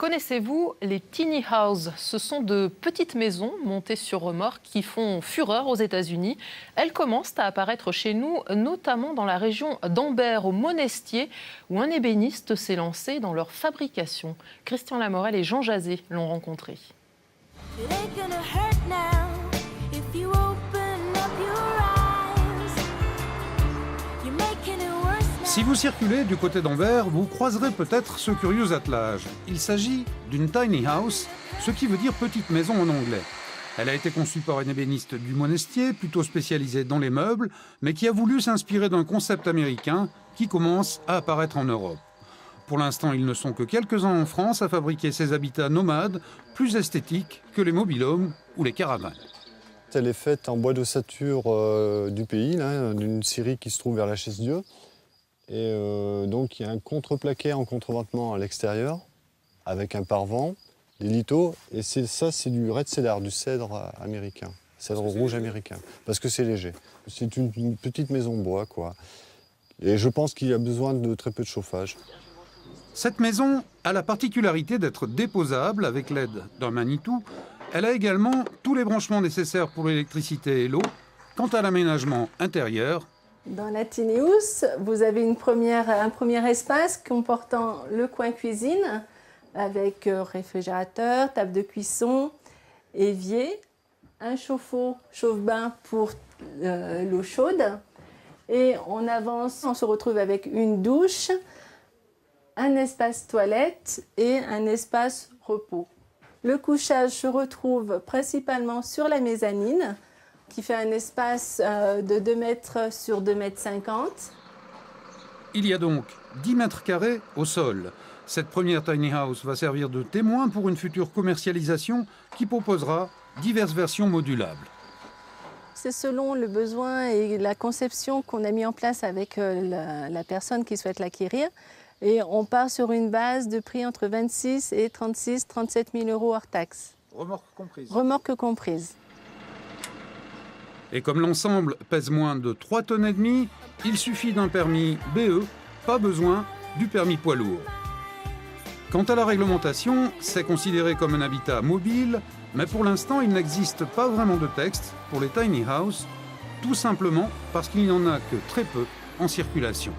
Connaissez-vous les tiny houses? Ce sont de petites maisons montées sur remorque qui font fureur aux États-Unis. Elles commencent à apparaître chez nous, notamment dans la région d'Amber, au Monestier, où un ébéniste s'est lancé dans leur fabrication. Christian Lamorel et Jean Jazet l'ont rencontré. Si vous circulez du côté d'Anvers, vous croiserez peut-être ce curieux attelage. Il s'agit d'une tiny house, ce qui veut dire petite maison en anglais. Elle a été conçue par un ébéniste du Monestier, plutôt spécialisé dans les meubles, mais qui a voulu s'inspirer d'un concept américain qui commence à apparaître en Europe. Pour l'instant, ils ne sont que quelques-uns en France à fabriquer ces habitats nomades, plus esthétiques que les mobil-homes ou les caravanes. Elle est faite en bois d'ossature du pays, d'une scierie qui se trouve vers la Chaise-Dieu. Et donc il y a un contreplaqué en contreventement à l'extérieur, avec un parevent, des lithos, et ça c'est du red cedar, du cèdre américain, cèdre rouge américain, parce que c'est léger. C'est une petite maison de bois, quoi. Et je pense qu'il y a besoin de très peu de chauffage. Cette maison a la particularité d'être déposable avec l'aide d'un Manitou. Elle a également tous les branchements nécessaires pour l'électricité et l'eau. Quant à l'aménagement intérieur, dans la tiny house, vous avez un premier espace comportant le coin cuisine avec réfrigérateur, table de cuisson, évier, un chauffe-eau, chauffe-bain pour l'eau chaude. Et on avance, on se retrouve avec une douche, un espace toilette et un espace repos. Le couchage se retrouve principalement sur la mezzanine, qui fait un espace de 2 mètres sur 2,50 mètres. Il y a donc 10 mètres carrés au sol. Cette première tiny house va servir de témoin pour une future commercialisation qui proposera diverses versions modulables. C'est selon le besoin et la conception qu'on a mis en place avec la personne qui souhaite l'acquérir. Et on part sur une base de prix entre 26 et 36, 37 000 euros hors taxe. Remorque comprise. Remorque comprise. Et comme l'ensemble pèse moins de 3,5 tonnes, il suffit d'un permis BE, pas besoin du permis poids lourd. Quant à la réglementation, c'est considéré comme un habitat mobile, mais pour l'instant, il n'existe pas vraiment de texte pour les tiny houses, tout simplement parce qu'il n'y en a que très peu en circulation.